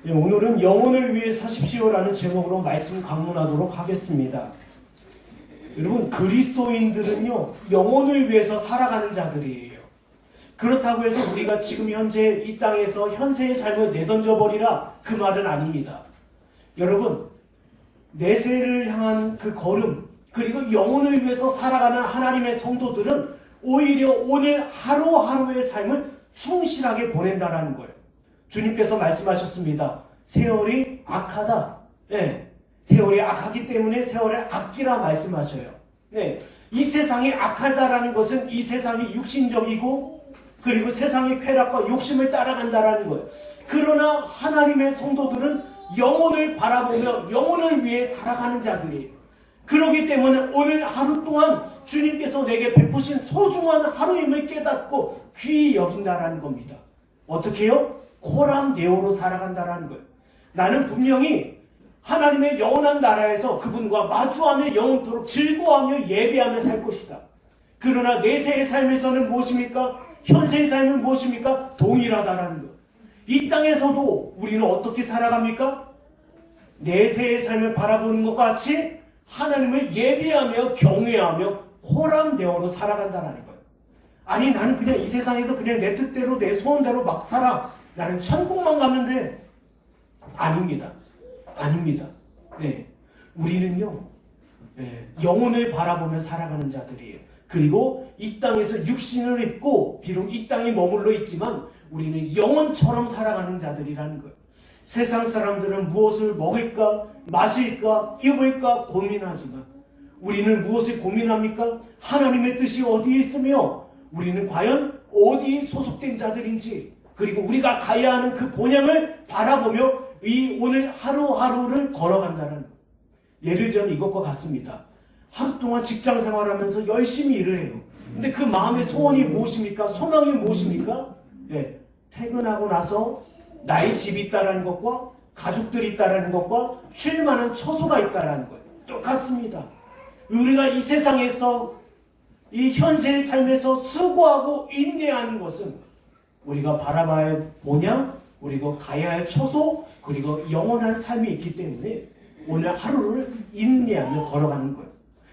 네, 오늘은 영혼을 위해 사십시오라는 제목으로 말씀 강론하도록 하겠습니다. 여러분, 그리스도인들은요, 영혼을 위해서 살아가는 자들이에요. 그렇다고 해서 우리가 지금 현재 이 땅에서 현세의 삶을 내던져 버리라, 그 말은 아닙니다. 여러분, 내세를 향한 그 걸음, 그리고 영혼을 위해서 살아가는 하나님의 성도들은 오히려 오늘 하루하루의 삶을 충실하게 보낸다라는 거예요. 주님께서 말씀하셨습니다. 세월이 악하다. 네, 세월이 악하기 때문에 세월을 아끼라 말씀하셔요. 네, 이 세상이 악하다라는 것은 이 세상이 육신적이고 그리고 세상의 쾌락과 욕심을 따라간다라는 거예요. 그러나 하나님의 성도들은 영혼을 바라보며 영혼을 위해 살아가는 자들이에요. 그렇기 때문에 오늘 하루 동안 주님께서 내게 베푸신 소중한 하루임을 깨닫고 귀히 여긴다라는 겁니다. 어떻게 해요? 코람 네오로 살아간다라는 거예요. 나는 분명히 하나님의 영원한 나라에서 그분과 마주하며 영원토록 즐거워하며 예배하며 살 것이다. 그러나 내세의 삶에서는 무엇입니까? 현세의 삶은 무엇입니까? 동일하다라는 거예요. 이 땅에서도 우리는 어떻게 살아갑니까? 내세의 삶을 바라보는 것과 같이 하나님을 예배하며 경외하며 코람 네오로 살아간다라는 거예요. 아니, 나는 그냥 이 세상에서 그냥 내 뜻대로 내 소원대로 막 살아. 나는 천국만 가면 돼. 아닙니다. 아닙니다. 네. 우리는요, 네, 영혼을 바라보며 살아가는 자들이에요. 그리고 이 땅에서 육신을 입고 비록 이 땅에 머물러 있지만 우리는 영혼처럼 살아가는 자들이라는 거예요. 세상 사람들은 무엇을 먹을까, 마실까, 입을까 고민하지만 우리는 무엇을 고민합니까? 하나님의 뜻이 어디에 있으며 우리는 과연 어디에 소속된 자들인지, 그리고 우리가 가야 하는 그 본향을 바라보며 이 오늘 하루하루를 걸어간다는 거예요. 예를 들면 이것과 같습니다. 하루 동안 직장 생활하면서 열심히 일을 해요. 근데 그 마음의 소원이 무엇입니까? 소망이 무엇입니까? 네, 퇴근하고 나서 나의 집이 있다라는 것과 가족들이 있다라는 것과 쉴 만한 처소가 있다라는 거예요. 똑같습니다. 우리가 이 세상에서 이 현세의 삶에서 수고하고 인내하는 것은 우리가 바라봐야 할 본향, 그리고 가야 할 처소, 그리고 영원한 삶이 있기 때문에 오늘 하루를 인내하며 걸어가는 거예요.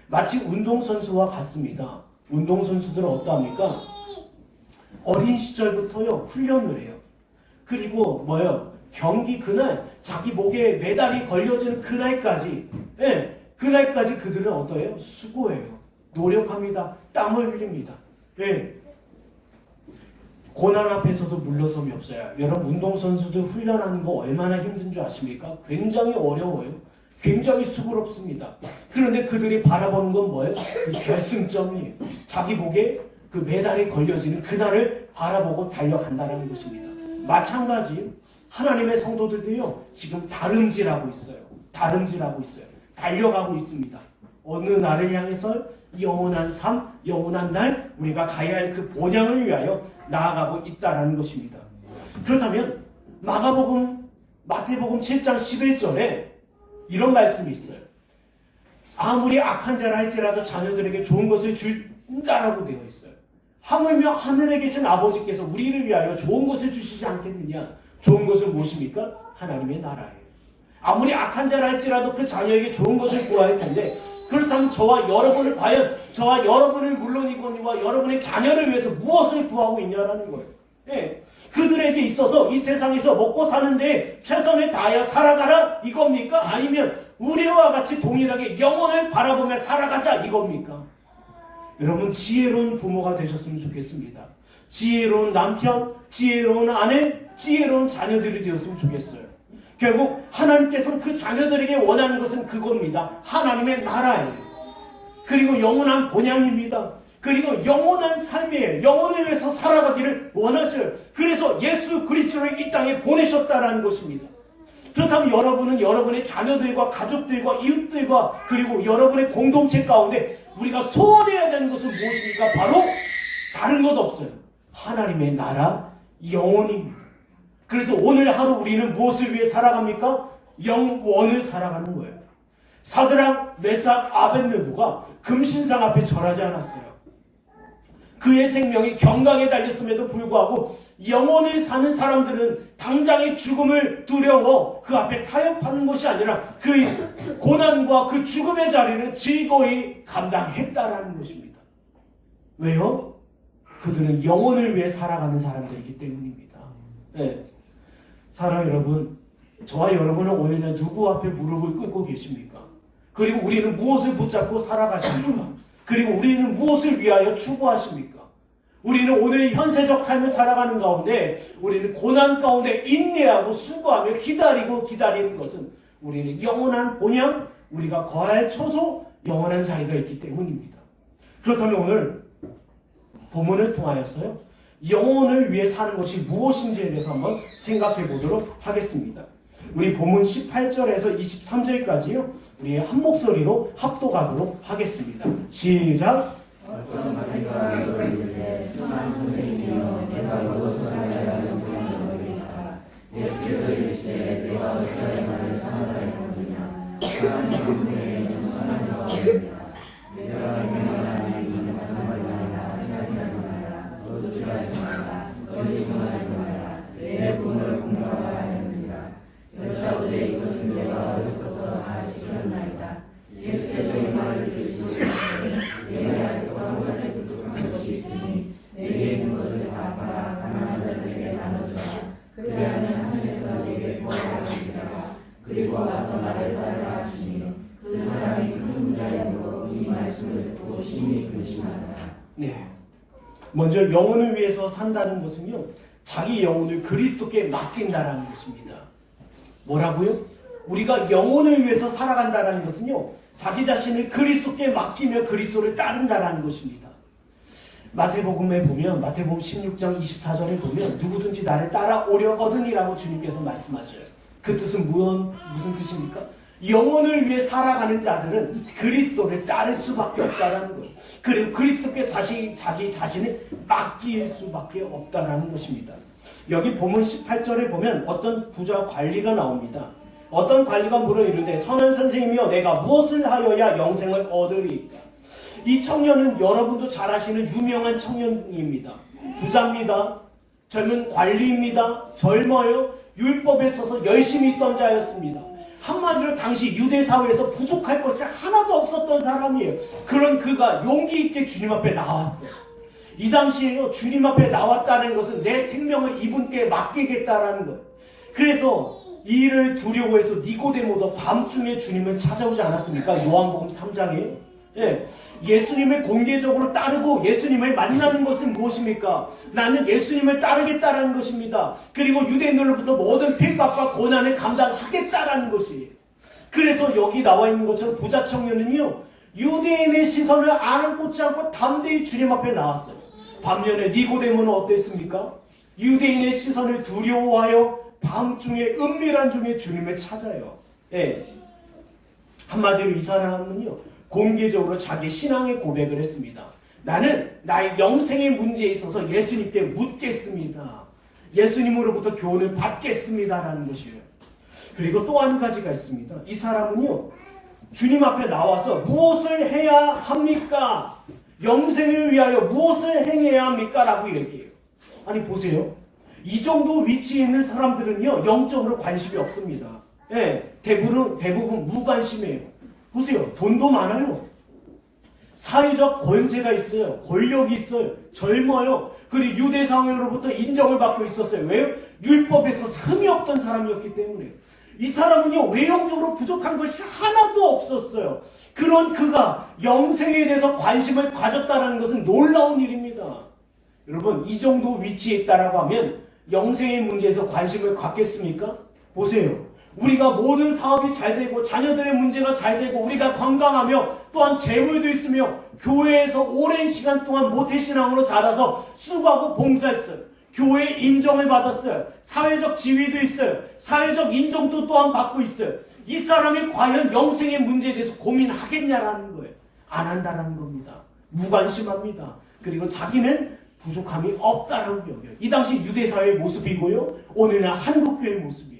마치 운동선수와 같습니다. 운동선수들은 어떠합니까? 어린 시절부터요, 훈련을 해요. 그리고 뭐예요? 경기 그날, 자기 목에 메달이 걸려지는 그날까지, 예, 그날까지 그들은 어떠해요? 수고해요. 노력합니다. 땀을 흘립니다. 예. 고난 앞에서도 물러섬이 없어요. 여러분, 운동선수들 훈련하는 거 얼마나 힘든 줄 아십니까? 굉장히 어려워요. 굉장히 수고롭습니다. 그런데 그들이 바라보는 건 뭐예요? 그 결승점이에요. 자기 목에 그 메달이 걸려지는 그날을 바라보고 달려간다는 것입니다. 마찬가지 하나님의 성도들도요, 지금 다름질하고 있어요. 다름질하고 있어요. 달려가고 있습니다. 어느 날을 향해서 영원한 삶, 영원한 날, 우리가 가야 할 그 본향을 위하여 나아가고 있다는 것입니다. 그렇다면 마가복음, 마태복음 7장 11절에 이런 말씀이 있어요. 아무리 악한 자라 할지라도 자녀들에게 좋은 것을 준다라고 되어 있어요. 하물며 하늘에 계신 아버지께서 우리를 위하여 좋은 것을 주시지 않겠느냐. 좋은 것은 무엇입니까? 하나님의 나라예요. 아무리 악한 자라 할지라도 그 자녀에게 좋은 것을 구해야 할 텐데, 그렇다면 저와 여러분을 과연 저와 여러분을 물론이거니와 여러분의 자녀를 위해서 무엇을 구하고 있냐라는 거예요. 예. 그들에게 있어서 이 세상에서 먹고 사는데 최선을 다하여 살아가라 이겁니까? 아니면 우리와 같이 동일하게 영혼을 바라보며 살아가자 이겁니까? 여러분, 지혜로운 부모가 되셨으면 좋겠습니다. 지혜로운 남편, 지혜로운 아내, 지혜로운 자녀들이 되었으면 좋겠어요. 결국 하나님께서는 그 자녀들에게 원하는 것은 그겁니다. 하나님의 나라예요. 그리고 영원한 본향입니다. 그리고 영원한 삶이에요. 영혼을 위해서 살아가기를 원하셔요. 그래서 예수 그리스도를 이 땅에 보내셨다라는 것입니다. 그렇다면 여러분은 여러분의 자녀들과 가족들과 이웃들과 그리고 여러분의 공동체 가운데 우리가 소원해야 되는 것은 무엇입니까? 바로 다른 것 없어요. 하나님의 나라, 영혼입니다. 그래서 오늘 하루 우리는 무엇을 위해 살아갑니까? 영원을 살아가는 거예요. 사드락, 메삭, 아벳느고가 금신상 앞에 절하지 않았어요. 그의 생명이 경강에 달렸음에도 불구하고 영원히 사는 사람들은 당장의 죽음을 두려워 그 앞에 타협하는 것이 아니라 그 고난과 그 죽음의 자리를 즐거이 감당했다라는 것입니다. 왜요? 그들은 영혼을 위해 살아가는 사람들이기 때문입니다. 네. 사랑 여러분, 저와 여러분은 오늘날 누구 앞에 무릎을 꿇고 계십니까? 그리고 우리는 무엇을 붙잡고 살아가십니까? 그리고 우리는 무엇을 위하여 추구하십니까? 우리는 오늘 현세적 삶을 살아가는 가운데 우리는 고난 가운데 인내하고 수고하며 기다리는 것은 우리는 영원한 본향, 우리가 거할 초소, 영원한 자리가 있기 때문입니다. 그렇다면 오늘 본문을 통하여서요, 영혼을 위해 사는 것이 무엇인지에 대해서 한번 생각해 보도록 하겠습니다. 우리 본문 18절에서 23절까지요, 우리 한 목소리로 합독하도록 하겠습니다. 시작! 어떤 말과 이르되 수많은 선생님이여 내가 무엇을 하여야 영생을 얻으리까 예수께서 이르시되 내가 어찌하여 나를 선하다 했느냐 하나님 분명히 선한 자가 없느니라 내가 행하나니 이는 반성하지 말라 생각하지 말라 거짓하지 말라 거짓말하지 말라 내 꿈을 공부하라 하였느니라 여자오되 이것은 내가 어디서부터 다 지켰나이다 예수께서 이 말을 들으시고 내가 아직도 한 가지 부족한 것이 있으니 내게 있는 것을 다 팔아 가난한 자들에게 나눠주라 그리하면 하늘에서 내게 보아라 하시리라 그리고 와서 나를 따르라 하시니 그 사람이 큰 문자임으로 이 말씀을 듣고 심히 근심하더라. 네. 먼저 영혼을 위해서 산다는 것은요, 자기 영혼을 그리스도께 맡긴다라는 것입니다. 뭐라고요? 우리가 영혼을 위해서 살아간다는 것은요, 자기 자신을 그리스도께 맡기며 그리스도를 따른다라는 것입니다. 마태복음에 보면, 마태복음 16장 24절에 보면 누구든지 나를 따라오려거든이라고 주님께서 말씀하셔요. 그 뜻은 무슨 뜻입니까? 영혼을 위해 살아가는 자들은 그리스도를 따를 수밖에 없다라는 것. 그리고 그리스도께 자기 자신을 맡길 수밖에 없다라는 것입니다. 여기 본문 18절에 보면 어떤 부자 관리가 나옵니다. 어떤 관리가 물어 이르되 선한 선생님이여 내가 무엇을 하여야 영생을 얻으리까? 이 청년은 여러분도 잘 아시는 유명한 청년입니다. 부자입니다. 젊은 관리입니다. 젊어요. 율법에 있어서 열심히 있던 자였습니다. 한마디로 당시 유대 사회에서 부족할 것이 하나도 없었던 사람이에요. 그런 그가 용기 있게 주님 앞에 나왔어요. 이 당시에요, 주님 앞에 나왔다는 것은 내 생명을 이분께 맡기겠다라는 것. 그래서 이 일을 두려고 해서 니고데모도 밤중에 주님을 찾아오지 않았습니까? 요한복음 3장에. 예. 예수님을 공개적으로 따르고 예수님을 만나는 것은 무엇입니까? 나는 예수님을 따르겠다라는 것입니다. 그리고 유대인들로부터 모든 핍박과 고난을 감당하겠다라는 것이에요. 그래서 여기 나와 있는 것처럼 부자 청년은요, 유대인의 시선을 아랑곳지 않고 담대히 주님 앞에 나왔어요. 반면에 니고데모는 어땠습니까? 유대인의 시선을 두려워하여 밤중에 은밀한 중에 주님을 찾아요. 예. 한마디로 이 사람은요, 공개적으로 자기 신앙의 고백을 했습니다. 나는 나의 영생의 문제에 있어서 예수님께 묻겠습니다. 예수님으로부터 교훈을 받겠습니다라는 것이에요. 그리고 또 한 가지가 있습니다. 이 사람은요, 주님 앞에 나와서 무엇을 해야 합니까? 영생을 위하여 무엇을 행해야 합니까? 라고 얘기해요. 아니 보세요. 이 정도 위치에 있는 사람들은요, 영적으로 관심이 없습니다. 예, 대부분 무관심해요. 보세요. 돈도 많아요. 사회적 권세가 있어요. 권력이 있어요. 젊어요. 그리고 유대 사회로부터 인정을 받고 있었어요. 왜요? 율법에서 흠이 없던 사람이었기 때문에. 이 사람은요, 외형적으로 부족한 것이 하나도 없었어요. 그런 그가 영생에 대해서 관심을 가졌다는 것은 놀라운 일입니다. 여러분, 이 정도 위치에 있다라고 하면 영생의 문제에서 관심을 갖겠습니까? 보세요. 우리가 모든 사업이 잘 되고 자녀들의 문제가 잘 되고 우리가 건강하며 또한 재물도 있으며 교회에서 오랜 시간 동안 모태신앙으로 자라서 수고하고 봉사했어요. 교회에 인정을 받았어요. 사회적 지위도 있어요. 사회적 인정도 또한 받고 있어요. 이 사람이 과연 영생의 문제에 대해서 고민하겠냐라는 거예요. 안 한다라는 겁니다. 무관심합니다. 그리고 자기는 부족함이 없다라고 여겨요. 이 당시 유대사회의 모습이고요, 오늘날 한국교회의 모습이에요.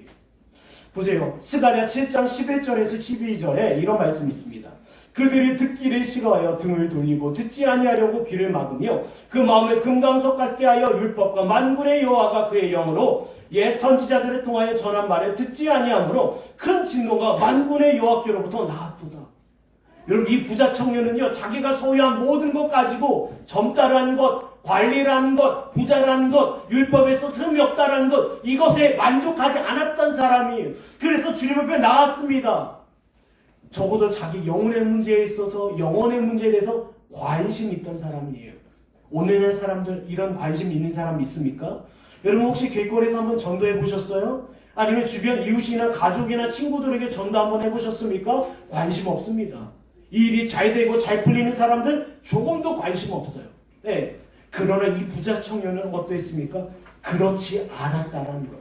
보세요. 스가랴 7장 11절에서 12절에 이런 말씀이 있습니다. 그들이 듣기를 싫어하여 등을 돌리고 듣지 아니하려고 귀를 막으며 그 마음에 금강석 같게 하여 율법과 만군의 여호와가 그의 영으로 옛 선지자들을 통하여 전한 말을 듣지 아니하므로 큰 진노가 만군의 여호와께로부터 나왔도다. 여러분, 이 부자 청년은요, 자기가 소유한 모든 것 가지고 젊다라는 것, 관리라는 것, 부자라는 것, 율법에서 흠이 없다라는 것, 이것에 만족하지 않았던 사람이에요. 그래서 주님 앞에 나왔습니다. 적어도 자기 영혼의 문제에 있어서, 영혼의 문제에 대해서 관심이 있던 사람이에요. 오늘날 사람들 이런 관심 있는 사람 있습니까? 여러분, 혹시 길거리에서 한번 전도해 보셨어요? 아니면 주변 이웃이나 가족이나 친구들에게 전도 한번 해보셨습니까? 관심 없습니다. 이 일이 잘 되고 잘 풀리는 사람들 조금도 관심 없어요. 네. 그러나 이 부자 청년은 어떠했습니까? 그렇지 않았다라는 것.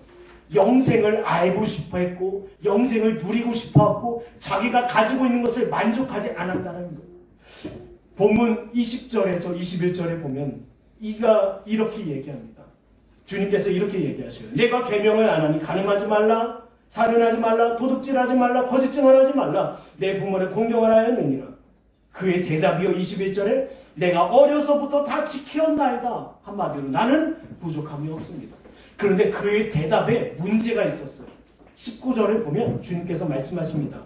영생을 알고 싶어 했고, 영생을 누리고 싶어 했고, 자기가 가지고 있는 것을 만족하지 않았다는 것. 본문 20절에서 21절에 보면 이가 이렇게 얘기합니다. 주님께서 이렇게 얘기하셔요. 내가 계명을 안 하니 간음하지 말라, 살인하지 말라, 도둑질하지 말라, 거짓 증언하지 말라, 내 부모를 공경하라 하였느니라. 그의 대답이요 21절에 내가 어려서부터 다 지켰나이다. 한마디로 나는 부족함이 없습니다. 그런데 그의 대답에 문제가 있었어요. 19절을 보면 주님께서 말씀하십니다.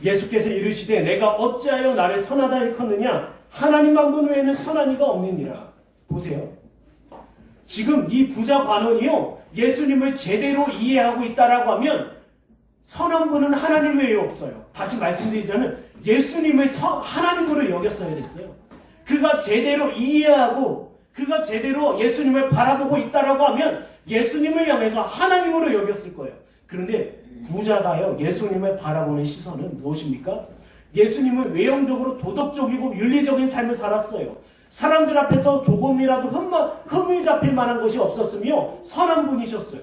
예수께서 이르시되 내가 어찌하여 나를 선하다 일컫느냐, 하나님 한 분 외에는 선한 이가 없느니라. 보세요. 지금 이 부자 관원이요, 예수님을 제대로 이해하고 있다라고 하면 선한 분은 하나님 외에 없어요. 다시 말씀드리자면 예수님을 하나님으로 여겼어야 됐어요. 그가 제대로 이해하고 그가 제대로 예수님을 바라보고 있다라고 하면 예수님을 향해서 하나님으로 여겼을 거예요. 그런데 부자가요, 예수님을 바라보는 시선은 무엇입니까? 예수님은 외형적으로 도덕적이고 윤리적인 삶을 살았어요. 사람들 앞에서 조금이라도 흠이 잡힐 만한 것이 없었으며 선한 분이셨어요.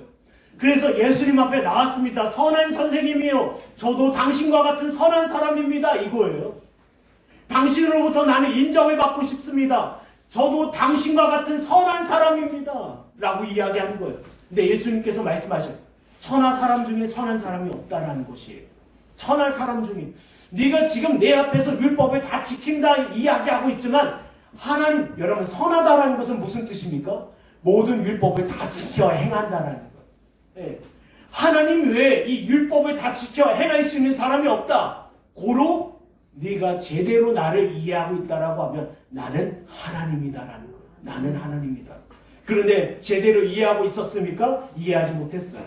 그래서 예수님 앞에 나왔습니다. 선한 선생님이요, 저도 당신과 같은 선한 사람입니다. 이거예요. 당신으로부터 나는 인정을 받고 싶습니다. 저도 당신과 같은 선한 사람입니다. 라고 이야기하는 거예요. 근데 예수님께서 말씀하셔요. 천하 사람 중에 선한 사람이 없다라는 것이에요. 천하 사람 중에. 네가 지금 내 앞에서 율법을 다 지킨다 이야기하고 있지만 하나님, 여러분, 선하다라는 것은 무슨 뜻입니까? 모든 율법을 다 지켜 행한다라는 것. 네. 하나님 외에 이 율법을 다 지켜 행할 수 있는 사람이 없다. 고로 네가 제대로 나를 이해하고 있다라고 하면 나는 하나님이다라는 것. 나는 하나님이다. 그런데 제대로 이해하고 있었습니까? 이해하지 못했어요.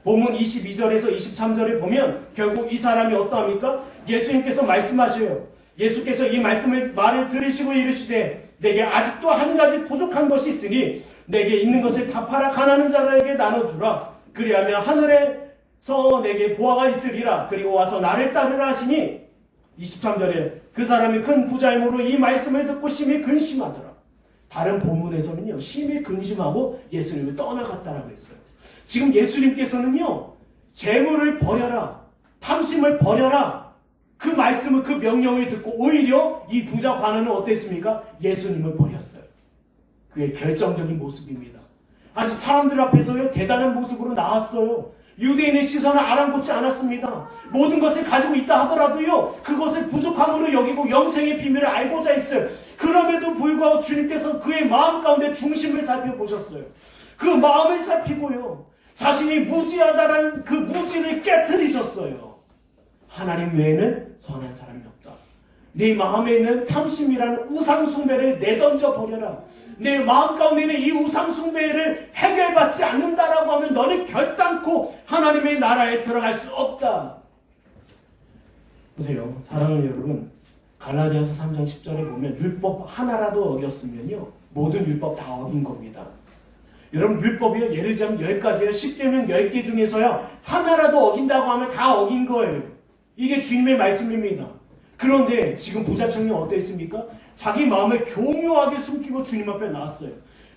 본문 22절에서 23절에 보면 결국 이 사람이 어떠합니까? 예수님께서 말씀하셔요. 예수께서 이 말을 들으시고 이르시되 내게 아직도 한 가지 부족한 것이 있으니 내게 있는 것을 다 팔아 가난한 자들에게 나눠주라. 그리하면 하늘에서 내게 보화가 있으리라. 그리고 와서 나를 따르라 하시니 23절에 그 사람이 큰 부자임으로 이 말씀을 듣고 심히 근심하더라. 다른 본문에서는요, 심히 근심하고 예수님을 떠나갔다라고 했어요. 지금 예수님께서는요, 재물을 버려라, 탐심을 버려라, 그 말씀을, 그 명령을 듣고 오히려 이 부자 관원은 어땠습니까? 예수님을 버렸어요. 그의 결정적인 모습입니다. 아니, 사람들 앞에서요, 대단한 모습으로 나왔어요. 유대인의 시선을 아랑곳지 않았습니다. 모든 것을 가지고 있다 하더라도요, 그것을 부족함으로 여기고 영생의 비밀을 알고자 했어요. 그럼에도 불구하고 주님께서 그의 마음 가운데 중심을 살펴보셨어요. 그 마음을 살피고요, 자신이 무지하다라는 그 무지를 깨트리셨어요. 하나님 외에는 선한 사람이 없다. 네 마음에 있는 탐심이라는 우상숭배를 내던져 버려라. 내 마음 가운데 있는 이 우상숭배를 해결받지 않는다라고 하면 너는 결단코 하나님의 나라에 들어갈 수 없다. 보세요, 사랑하는 여러분, 갈라디아서 3장 10절에 보면 율법 하나라도 어겼으면요, 모든 율법 다 어긴 겁니다. 여러분, 율법이요, 예를 들자면 10가지예요. 10개면 10개 중에서요, 하나라도 어긴다고 하면 다 어긴 거예요. 이게 주님의 말씀입니다. 그런데 지금 부자 청년 어땠습니까? 자기 마음을 교묘하게 숨기고 주님 앞에 나왔어요.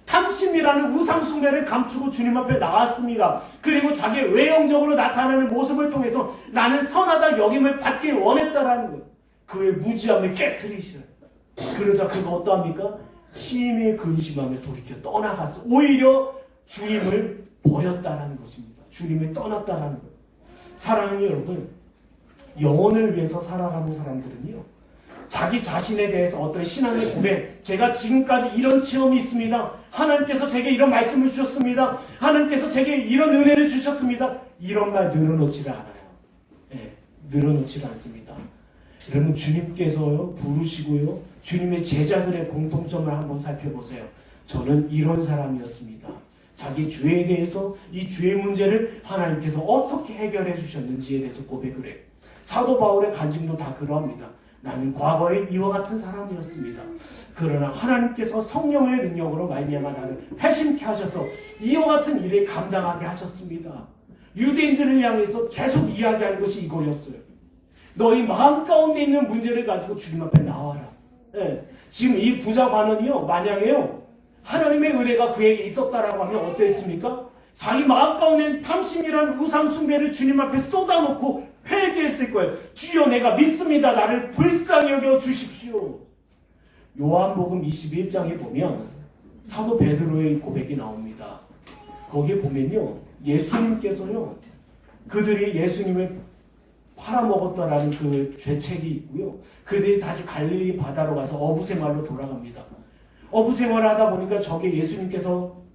탐심이라는 우상숭배를 감추고 주님 앞에 나왔습니다. 그리고 자기 외형적으로 나타나는 모습을 통해서 나는 선하다 여김을 받길 원했다라는 거예요. 그의 무지함을 깨트리시는. 그러자 그가 어떠합니까? 심히 근심하며 돌이켜 떠나갔어. 오히려 주님을 버렸다라는 것입니다. 주님을 떠났다라는 거예요. 사랑하는 여러분, 영혼을 위해서 살아가는 사람들은요, 자기 자신에 대해서 어떤 신앙의 고백, 제가 지금까지 이런 체험이 있습니다. 하나님께서 제게 이런 말씀을 주셨습니다. 하나님께서 제게 이런 은혜를 주셨습니다. 이런 말 늘어놓지를 않아요. 늘어놓지를 않습니다. 여러분, 주님께서요 부르시고요, 주님의 제자들의 공통점을 한번 살펴보세요. 저는 이런 사람이었습니다. 자기 죄에 대해서 이 죄의 문제를 하나님께서 어떻게 해결해 주셨는지에 대해서 고백을 해요. 사도 바울의 간증도 다 그러합니다. 나는 과거에 이와 같은 사람이었습니다. 그러나 하나님께서 성령의 능력으로 말미암아 나를 회심케 하셔서 이와 같은 일을 감당하게 하셨습니다. 유대인들을 향해서 계속 이야기하는 것이 이거였어요. 너희 마음 가운데 있는 문제를 가지고 주님 앞에 나와라. 지금 이 부자 관원이요, 만약에요 하나님의 은혜가 그에게 있었다라고 하면 어땠습니까? 자기 마음 가운데 탐심이란 우상 숭배를 주님 앞에 쏟아놓고 회개했을 거예요. 주여, 내가 믿습니다. 나를 불쌍히 여겨 주십시오. 요한복음 21장에 보면 사도 베드로의 고백이 나옵니다. 거기에 보면요, 예수님께서요, 그들이 예수님을 팔아먹었다라는 그 죄책이 있고요, 그들이 다시 갈릴리 바다로 가서 어부생활로 돌아갑니다. 어부생활을 하다 보니까 저게 예수님께서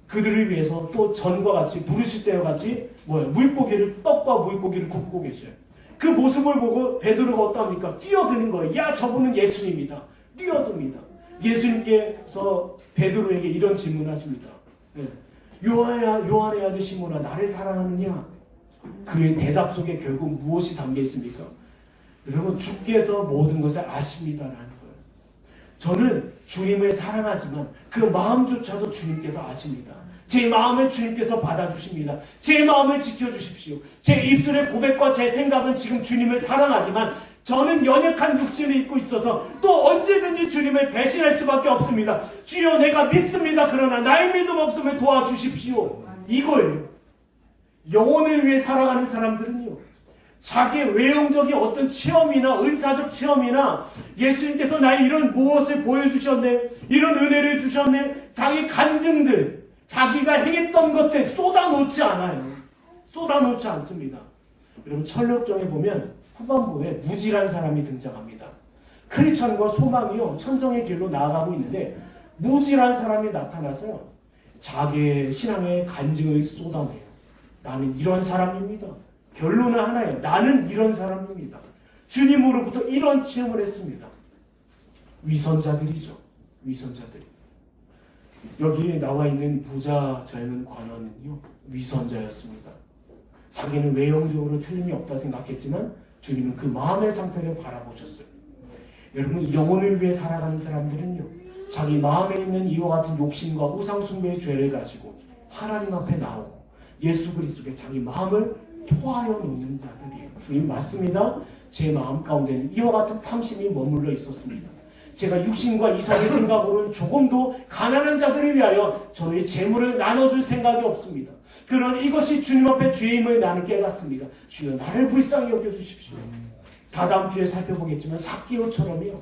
그들을 위해서 또 전과 같이 부르실 때와 같이 물고기를, 떡과 물고기를 굽고 계셔요. 그 모습을 보고 베드로가 어떠합니까? 뛰어드는 거예요. 야, 저분은 예수님이다. 뛰어듭니다. 예수님께서 베드로에게 이런 질문을 하십니다. 요한의 아들 시몬아, 나를 사랑하느냐? 그의 대답 속에 결국 무엇이 담겨 있습니까? 여러분, 주께서 모든 것을 아십니다라는 거예요. 저는 주님을 사랑하지만 그 마음조차도 주님께서 아십니다. 제 마음을 주님께서 받아주십니다. 제 마음을 지켜주십시오. 제 입술의 고백과 제 생각은 지금 주님을 사랑하지만 저는 연약한 육신을 입고 있어서 또 언제든지 주님을 배신할 수밖에 없습니다. 주여, 내가 믿습니다. 그러나 나의 믿음 없음을 도와주십시오. 이거예요. 영혼을 위해 살아가는 사람들은요, 자기의 외형적인 어떤 체험이나 은사적 체험이나 예수님께서 나의 이런 무엇을 보여주셨네, 이런 은혜를 주셨네, 자기 간증들, 자기가 행했던 것들 쏟아놓지 않아요. 쏟아놓지 않습니다. 여러분, 철력정에 보면 후반부에 무지란 사람이 등장합니다. 크리스천과 소망이요, 천성의 길로 나아가고 있는데 무지란 사람이 나타나서요, 자기의 신앙의 간증을 쏟아내요. 나는 이런 사람입니다. 결론은 하나예요. 나는 이런 사람입니다. 주님으로부터 이런 체험을 했습니다. 위선자들이죠. 위선자들이. 여기에 나와 있는 부자 젊은 관원은요, 위선자였습니다. 자기는 외형적으로 틀림이 없다 생각했지만 주님은 그 마음의 상태를 바라보셨어요. 여러분, 영혼을 위해 살아가는 사람들은요, 자기 마음에 있는 이와 같은 욕심과 우상숭배의 죄를 가지고 하나님 앞에 나오고 예수 그리스도께 자기 마음을 토하여 놓는 자들이에요. 주님 맞습니다. 제 마음 가운데는 이와 같은 탐심이 머물러 있었습니다. 제가 육신과 이상의 생각으로는 조금도 가난한 자들을 위하여 저의 재물을 나눠줄 생각이 없습니다. 그러나 이것이 주님 앞에 죄임을 나는 깨닫습니다. 주여, 나를 불쌍히 여겨주십시오. 다다음 주에 살펴보겠지만 삭개오처럼요,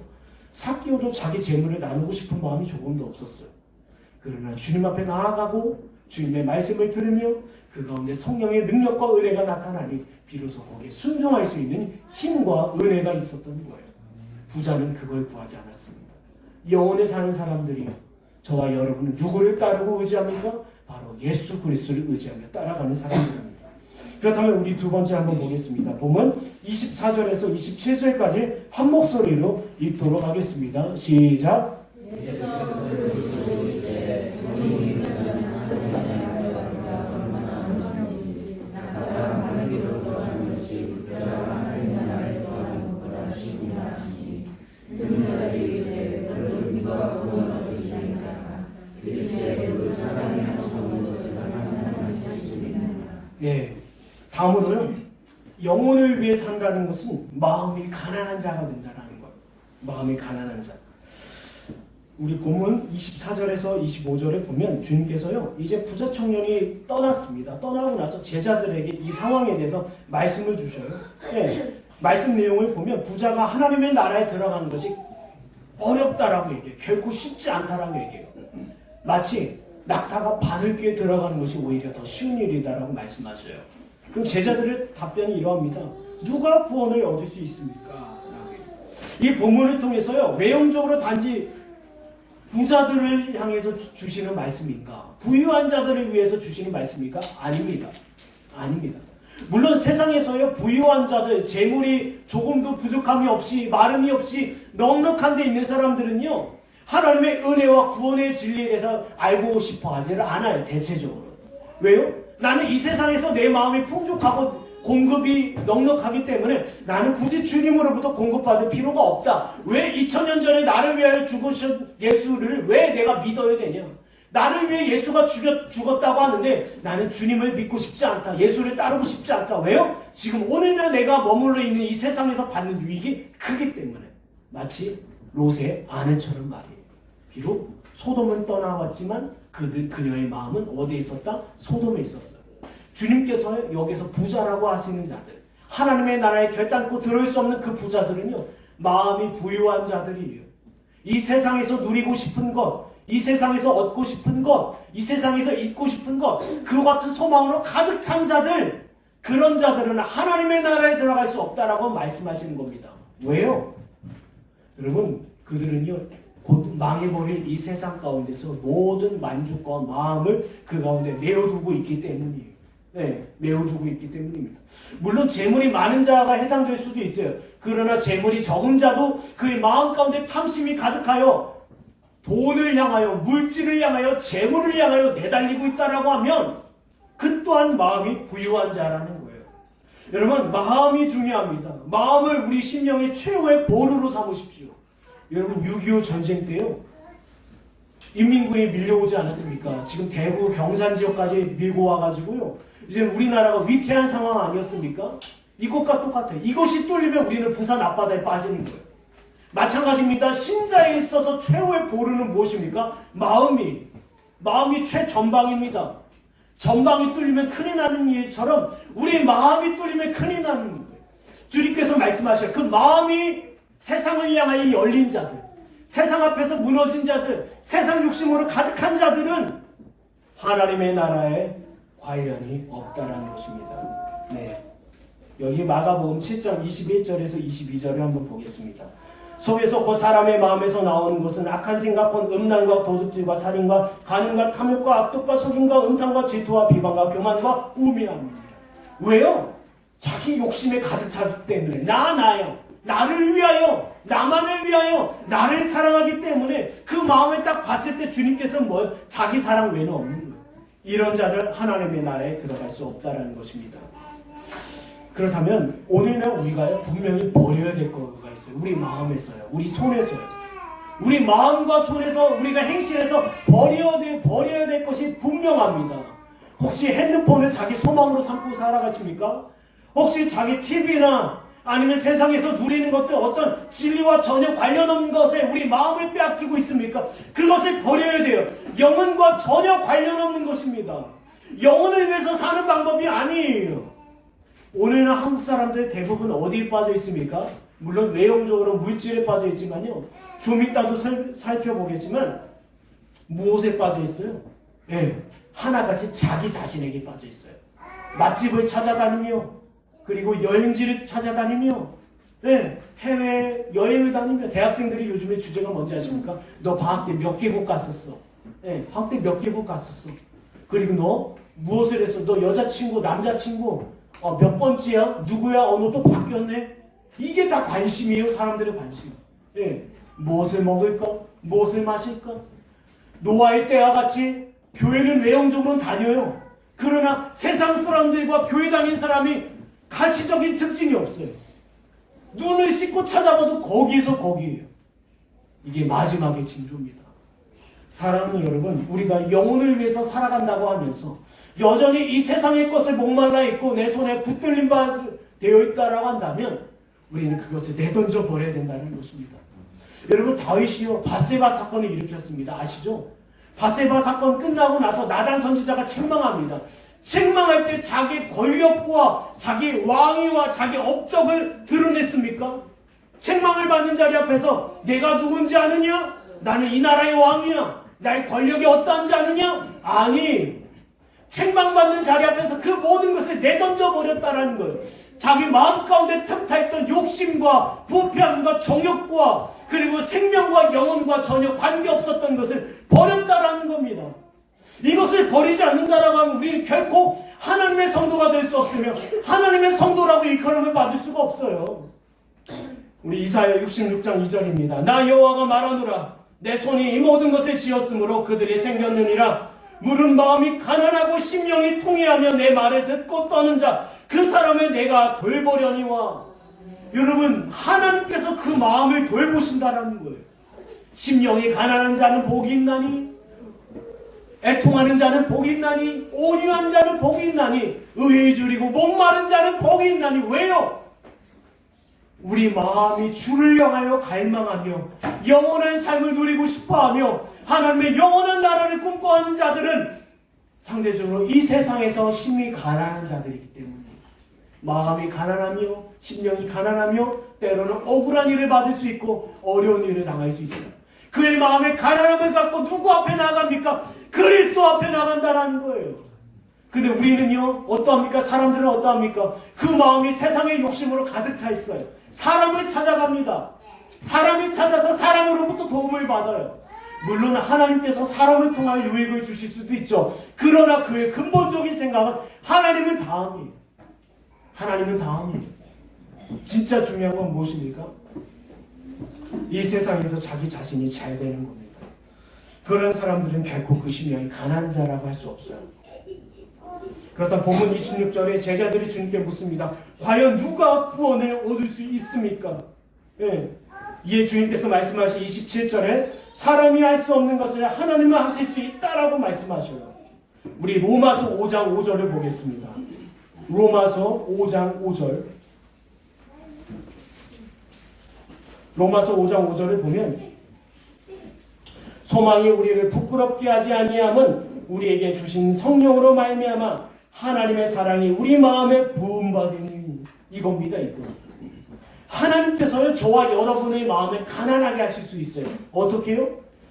삭개오도 자기 재물을 나누고 싶은 마음이 조금도 없었어요. 그러나 주님 앞에 나아가고 주님의 말씀을 들으며 그 가운데 성령의 능력과 은혜가 나타나니 비로소 거기에 순종할 수 있는 힘과 은혜가 있었던 거예요. 부자는 그걸 구하지 않았습니다. 영혼에 사는 사람들이요, 저와 여러분은 누구를 따르고 의지합니까? 바로 예수 그리스도를 의지하며 따라가는 사람들입니다. 그렇다면 우리 두 번째 한번 보겠습니다. 보면 24절에서 27절까지 한 목소리로 읽도록 하겠습니다. 시작. 다음으로요, 영혼을 위해 산다는 것은 마음이 가난한 자가 된다는 거예요. 마음이 가난한 자. 우리 본문 24절에서 25절에 보면 주님께서요, 이제 부자 청년이 떠났습니다. 떠나고 나서 제자들에게 이 상황에 대해서 말씀을 주셔요. 말씀 내용을 보면 부자가 하나님의 나라에 들어가는 것이 어렵다라고 얘기해요. 결코 쉽지 않다라고 얘기해요. 마치 낙타가 바늘귀에 들어가는 것이 오히려 더 쉬운 일이다라고 말씀하셔요. 그럼 제자들의 답변이 이러합니다. 누가 구원을 얻을 수 있습니까? 이 본문을 통해서요, 외형적으로 단지 부자들을 향해서 주시는 말씀인가? 부유한 자들을 위해서 주시는 말씀입니까? 아닙니다. 아닙니다. 물론 세상에서요, 부유한 자들, 재물이 조금도 부족함이 없이, 마름이 없이 넉넉한 데 있는 사람들은요, 하나님의 은혜와 구원의 진리에 대해서 알고 싶어 하지를 않아요, 대체적으로. 왜요? 나는 이 세상에서 내 마음이 풍족하고 공급이 넉넉하기 때문에 나는 굳이 주님으로부터 공급받을 필요가 없다. 왜 2000년 전에 나를 위하여 죽으신 예수를 왜 내가 믿어야 되냐? 나를 위해 예수가 죽었다고 하는데 나는 주님을 믿고 싶지 않다. 예수를 따르고 싶지 않다. 왜요? 지금 오늘날 내가 머물러 있는 이 세상에서 받는 유익이 크기 때문에. 마치 롯의 아내처럼 말이에요. 비록 소돔은 떠나왔지만 그녀의 마음은 어디에 있었다? 소돔에 있었어요. 주님께서 여기서 부자라고 하시는 자들, 하나님의 나라에 결단코 들어올 수 없는 그 부자들은요, 마음이 부유한 자들이에요. 이 세상에서 누리고 싶은 것, 이 세상에서 얻고 싶은 것, 이 세상에서 잊고 싶은 것, 그 같은 소망으로 가득 찬 자들, 그런 자들은 하나님의 나라에 들어갈 수 없다라고 말씀하시는 겁니다. 왜요? 여러분, 그들은요, 곧 망해버릴 이 세상 가운데서 모든 만족과 마음을 그 가운데 메워두고 있기 때문이에요. 네, 메워두고 있기 때문입니다. 물론 재물이 많은 자가 해당될 수도 있어요. 그러나 재물이 적은 자도 그의 마음 가운데 탐심이 가득하여 돈을 향하여, 물질을 향하여, 재물을 향하여 내달리고 있다라고 하면 그 또한 마음이 부유한 자라는 거예요. 여러분, 마음이 중요합니다. 마음을 우리 심령의 최후의 보루로 삼으십시오. 여러분, 6.25 전쟁 때요, 인민군이 밀려오지 않았습니까? 지금 대구 경산 지역까지 밀고 와가지고요, 이제 우리나라가 위태한 상황 아니었습니까? 이것과 똑같아요. 이것이 뚫리면 우리는 부산 앞바다에 빠지는 거예요. 마찬가지입니다. 신자에 있어서 최후의 보루는 무엇입니까? 마음이 최전방입니다. 전방이 뚫리면 큰일 나는 일처럼 우리 마음이 뚫리면 큰일 나는 거예요. 주님께서 말씀하셔요. 그 마음이 세상을 향하여 열린 자들, 세상 앞에서 무너진 자들, 세상 욕심으로 가득한 자들은 하나님의 나라에 관련이 없다라는 것입니다. 네, 여기 마가복음 7장 21절에서 22절을 한번 보겠습니다. 속에서 그 사람의 마음에서 나오는 것은 악한 생각, 곧 음란과 도둑질과 살인과 간음과 탐욕과 악독과 속임과 음탕과 질투와 비방과 교만과 우매함입니다. 왜요? 자기 욕심에 가득 차기 때문에 나요. 나를 위하여, 나만을 위하여, 나를 사랑하기 때문에 그 마음에 딱 봤을 때 주님께서는 뭐예요? 자기 사랑 외에는 없는 거예요. 이런 자들 하나님의 나라에 들어갈 수 없다라는 것입니다. 그렇다면 오늘날 우리가 분명히 버려야 될 거가 있어요. 우리 마음에서요. 우리 손에서요. 우리 마음과 손에서 우리가 행실에서 버려야 될 것이 분명합니다. 혹시 핸드폰을 자기 소망으로 삼고 살아가십니까? 혹시 자기 TV나 아니면 세상에서 누리는 것들 어떤 진리와 전혀 관련 없는 것에 우리 마음을 빼앗기고 있습니까? 그것을 버려야 돼요. 영혼과 전혀 관련 없는 것입니다. 영혼을 위해서 사는 방법이 아니에요. 오늘날 한국 사람들 대부분 어디에 빠져 있습니까? 물론 외형적으로 물질에 빠져 있지만요. 좀 이따도 살펴보겠지만 무엇에 빠져 있어요? 네, 하나같이 자기 자신에게 빠져 있어요. 맛집을 찾아다니며, 그리고 여행지를 찾아다니며, 네, 해외 여행을 다니며. 대학생들이 요즘에 주제가 뭔지 아십니까? 너 방학 때 몇 개국 갔었어? 네, 방학 때 몇 개국 갔었어? 그리고 너 무엇을 했어? 너 여자친구, 남자친구 몇 번째야? 누구야? 너 또 바뀌었네? 이게 다 관심이에요. 사람들의 관심. 네, 무엇을 먹을까? 무엇을 마실까? 노아의 때와 같이 교회는 외형적으로는 다녀요. 그러나 세상 사람들과 교회 다닌 사람이 가시적인 특징이 없어요. 눈을 씻고 찾아봐도 거기에서 거기에요. 이게 마지막의 징조입니다. 사랑하는 여러분, 우리가 영혼을 위해서 살아간다고 하면서 여전히 이 세상의 것을 목말라 있고 내 손에 붙들린 바 되어 있다라고 한다면 우리는 그것을 내던져 버려야 된다는 것입니다. 여러분, 다윗이요, 밧세바 사건을 일으켰습니다. 아시죠? 밧세바 사건 끝나고 나서 나단 선지자가 책망합니다. 책망할 때 자기 권력과 자기 왕위와 자기 업적을 드러냈습니까? 책망을 받는 자리 앞에서 내가 누군지 아느냐? 나는 이 나라의 왕이야. 나의 권력이 어떠한지 아느냐? 아니, 책망받는 자리 앞에서 그 모든 것을 내던져 버렸다라는 거예요. 자기 마음 가운데 틈타있던 욕심과 부패함과 정욕과 그리고 생명과 영혼과 전혀 관계없었던 것을 버렸다라는 겁니다. 이것을 버리지 않는다라고 하면 우리는 결코 하나님의 성도가 될 수 없으며 하나님의 성도라고 일컬음을 받을 수가 없어요. 우리 이사야 66장 2절입니다. 나 여호와가 말하노라. 내 손이 이 모든 것을 지었으므로 그들이 생겼느니라. 물은 마음이 가난하고 심령이 통회하며 내 말을 듣고 떠는 자 그 사람을 내가 돌보려니와. 여러분, 하나님께서 그 마음을 돌보신다라는 거예요. 심령이 가난한 자는 복이 있나니, 애통하는 자는 복이 있나니, 온유한 자는 복이 있나니, 의에 줄이고 목마른 자는 복이 있나니. 왜요? 우리 마음이 주를 향하여 갈망하며 영원한 삶을 누리고 싶어하며 하나님의 영원한 나라를 꿈꿔하는 자들은 상대적으로 이 세상에서 심히 가난한 자들이기 때문에 마음이 가난하며 심령이 가난하며 때로는 억울한 일을 받을 수 있고 어려운 일을 당할 수 있어요. 그의 마음에 가난함을 갖고 누구 앞에 나갑니까? 그리스도 앞에 나간다라는 거예요. 근데 우리는요, 어떠합니까? 사람들은 어떠합니까? 그 마음이 세상의 욕심으로 가득 차 있어요. 사람을 찾아갑니다. 사람이 찾아서 사람으로부터 도움을 받아요. 물론 하나님께서 사람을 통하여 유익을 주실 수도 있죠. 그러나 그의 근본적인 생각은 하나님은 다음이에요. 하나님은 다음이에요. 진짜 중요한 건 무엇입니까? 이 세상에서 자기 자신이 잘 되는 겁니다. 그런 사람들은 결코 그 심령이 가난한 자라고 할 수 없어요. 그렇다 본문 26절에 제자들이 주님께 묻습니다. 과연 누가 구원을 얻을 수 있습니까? 예. 이에 주님께서 말씀하신 27절에 사람이 할 수 없는 것을 하나님은 하실 수 있다라고 말씀하셔요. 우리 로마서 5장 5절을 보겠습니다. 로마서 5장 5절. 로마서 5장 5절을 보면 소망이 우리를 부끄럽게 하지 아니함은 우리에게 주신 성령으로 말미암아 하나님의 사랑이 우리 마음에 부음받으니 이겁니다. 이거. 하나님께서요, 저와 여러분의 마음에 가난하게 하실 수 있어요. 어떻게요?